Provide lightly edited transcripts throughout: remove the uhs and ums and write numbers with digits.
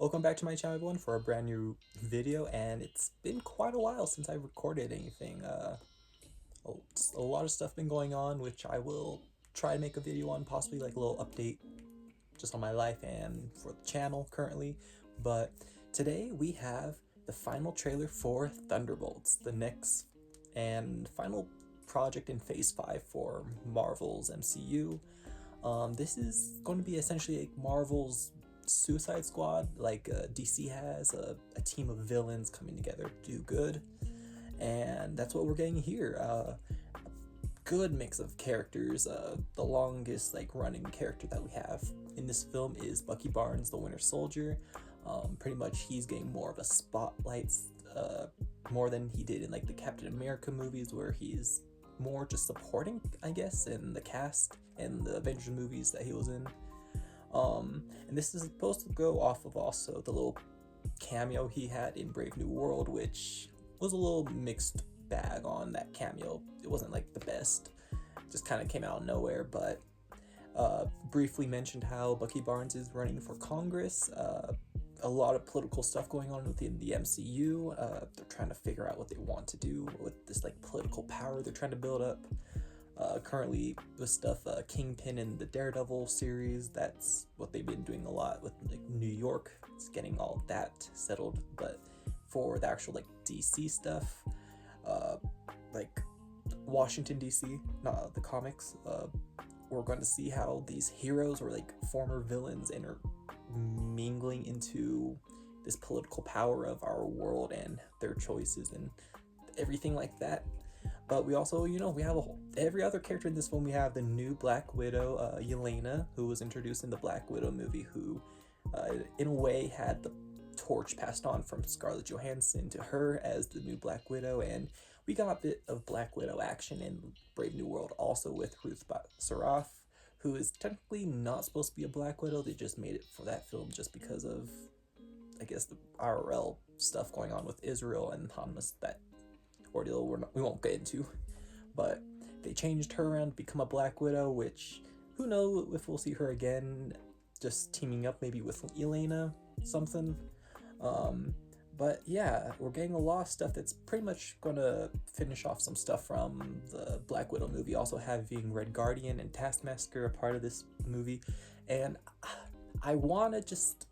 Welcome back to my channel, everyone, for a brand new video, and it's been quite a while since I recorded anything. A lot of stuff been going on, which I will try to make a video on, possibly like a little update just on my life and for the channel currently. But today we have the final trailer for Thunderbolts, the next and final project in Phase 5 for Marvel's MCU. This is going to be essentially like Marvel's Suicide Squad, like DC has a team of villains coming together to do good, and that's what we're getting here. Good mix of characters. The longest like running character that we have in this film is Bucky Barnes, the Winter Soldier. Pretty much he's getting more of a spotlight, more than he did in like the Captain America movies, where he's more just supporting, I guess, in the cast and the Avengers movies that he was in. And this is supposed to go off of also the little cameo he had in Brave New World, which was a little mixed bag on that cameo. It wasn't like the best, just kind of came out of nowhere, but briefly mentioned how Bucky Barnes is running for Congress. A lot of political stuff going on within the MCU. They're trying to figure out what they want to do with this like political power they're trying to build up. Currently with stuff Kingpin in the Daredevil series, that's what they've been doing a lot with like New York. It's getting all that settled, but for the actual like DC stuff, like Washington DC, not the comics, we're going to see how these heroes or like former villains are mingling into this political power of our world and their choices and everything like that. But we also, we have every other character in this film. We have the new Black Widow, Yelena, who was introduced in the Black Widow movie, who in a way had the torch passed on from Scarlett Johansson to her as the new Black Widow. And we got a bit of Black Widow action in Brave New World also with Ruth Saraf, who is technically not supposed to be a Black Widow. They just made it for that film just because of, I guess, the IRL stuff going on with Israel and Hamas, that ordeal we won't get into. But they changed her around to become a Black Widow, which who knows if we'll see her again, just teaming up maybe with Elena something. But yeah, we're getting a lot of stuff that's pretty much gonna finish off some stuff from the Black Widow movie, also having Red Guardian and Taskmaster a part of this movie. And I want to just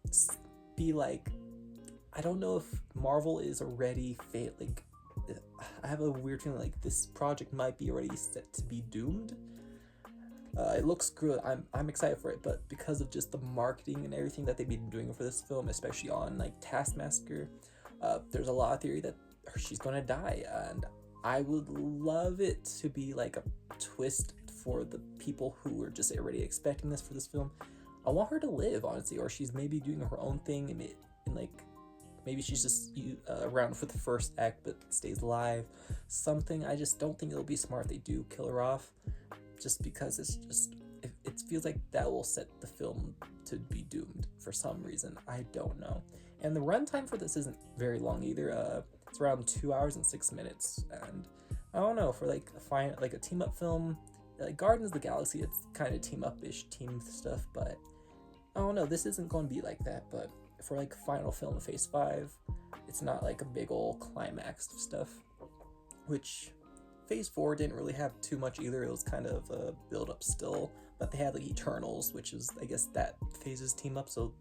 be like, I don't know if Marvel is already like, I have a weird feeling like this project might be already set to be doomed. It looks good. I'm excited for it, but because of just the marketing and everything that they've been doing for this film, especially on like Taskmaster, there's a lot of theory that she's gonna die, and I would love it to be like a twist for the people who were just already expecting this for this film. I want her to live, honestly, or she's maybe doing her own thing and like maybe she's just around for the first act but stays alive. Something. I just don't think it'll be smart if they do kill her off, just because it feels like that will set the film to be doomed for some reason. I don't know. And the runtime for this isn't very long either. It's around 2 hours and 6 minutes, and I don't know, for like a team up film, like Guardians of the Galaxy, it's kind of team up-ish team stuff, but I don't know, this isn't going to be like that. But for like final film of Phase 5, it's not like a big old climax of stuff, which Phase 4 didn't really have too much either. It was kind of a build up still, but they had like Eternals, which is, I guess, that phase's team up. So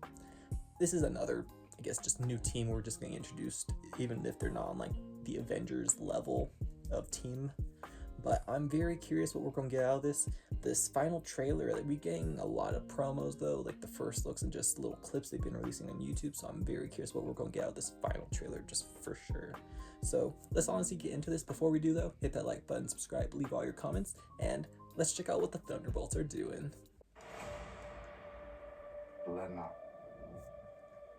this is another, I guess, just new team we're just getting introduced, even if they're not on like the Avengers level of team. But I'm very curious what we're going to get out of this final trailer. We're getting a lot of promos though, like the first looks and just little clips they've been releasing on YouTube. So I'm very curious what we're going to get out of this final trailer, just for sure. So let's honestly get into this. Before we do though, hit that like button, subscribe, leave all your comments, and let's check out what the Thunderbolts are doing. Lena,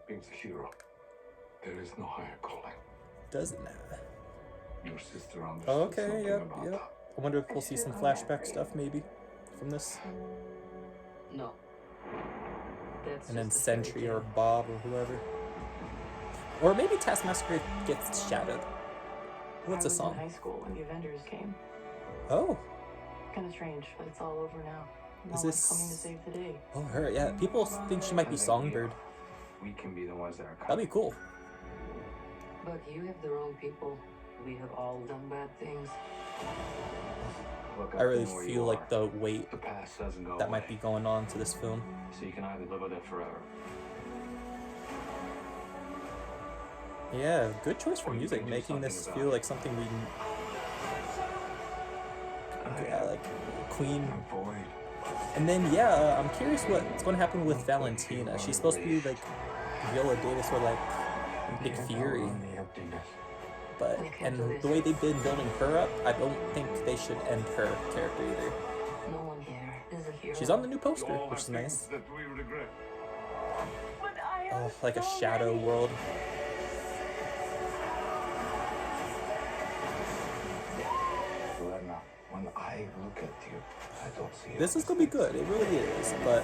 being a hero, there is no higher calling. Doesn't matter. Your sister understood Okay, something yep. about that. I wonder if we'll see some flashback stuff maybe from this. No. That's And then just the Sentry fairy or tale. Bob or whoever. Or maybe Taskmaster gets shadowed. What's a I was song? in high school when the Avengers came. Oh, Kind of strange, but it's all over now. No Is one's this- coming to save the day. her, yeah. People think she might be Songbird. We can be the ones that are That'd coming. be cool. But you have the wrong people. We have all done bad things. Look, I really I've been where feel you like are. the weight The past doesn't go that might away. be going on to this film. So you can either live with it forever. Yeah, good choice for Or you music, can do making this something feel about like something we like Queen. A void. And then yeah, I'm curious what's going to happen with Valentina. She's supposed to be like Viola Davis or like Nick Fury, In the emptiness. but and the way they've been building her up, I don't think they should end her character either. No one here is a hero. She's on the new poster, which is nice. That we regret. But I have Oh, like a so shadow many. world. Lena, when I look at you, I don't see This is gonna be good. It really is. But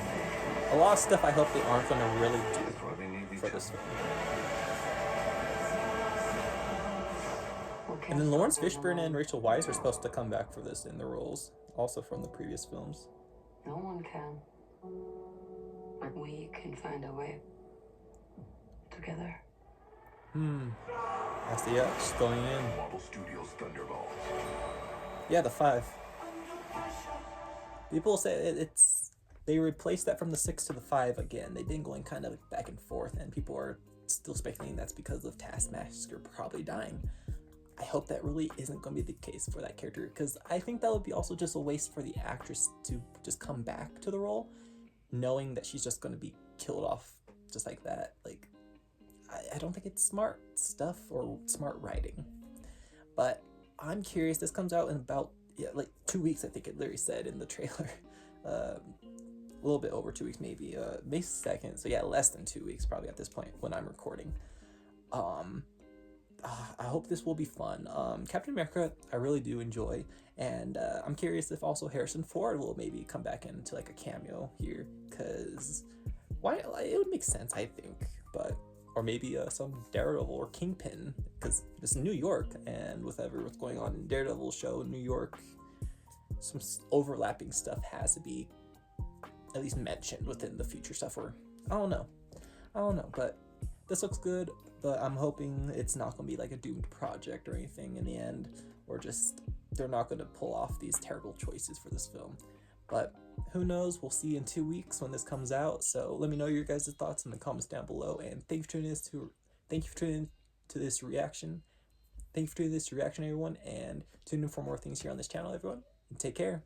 a lot of stuff I hope they aren't gonna really do That's why we need each for this other. film. We can't And then Lawrence stop them Fishburne and alone. Rachel Weisz are supposed to come back for this in the roles, also from the previous films. No one can. But we can find a way. Together. That's the X going in. Marvel Studios Thunderbolts. Yeah, the 5. People say it's they replaced that from the 6 to the 5 again. They've been going kind of back and forth, and people are still speculating that's because of Taskmaster probably dying. I hope that really isn't going to be the case for that character, because I think that would be also just a waste for the actress to just come back to the role, knowing that she's just going to be killed off just like that. Like, I don't think it's smart stuff or smart writing. But I'm curious. This comes out in about like 2 weeks, I think it literally said in the trailer. A little bit over 2 weeks, maybe. May 2nd. So yeah, less than 2 weeks probably at this point when I'm recording. I hope this will be fun. Captain America, I really do enjoy, and I'm curious if also Harrison Ford will maybe come back into like a cameo here, because why? It would make sense, I think, but or maybe some Daredevil or Kingpin, because it's New York, and with what's going on in Daredevil show in New York, some overlapping stuff has to be at least mentioned within the future stuff, or I don't know, but this looks good. But I'm hoping it's not going to be like a doomed project or anything in the end, or just they're not going to pull off these terrible choices for this film. But who knows? We'll see in 2 weeks when this comes out. So let me know your guys' thoughts in the comments down below. And thank you for tuning in to this reaction. Thank you for tuning in to this reaction, everyone. And tune in for more things here on this channel, everyone. And take care.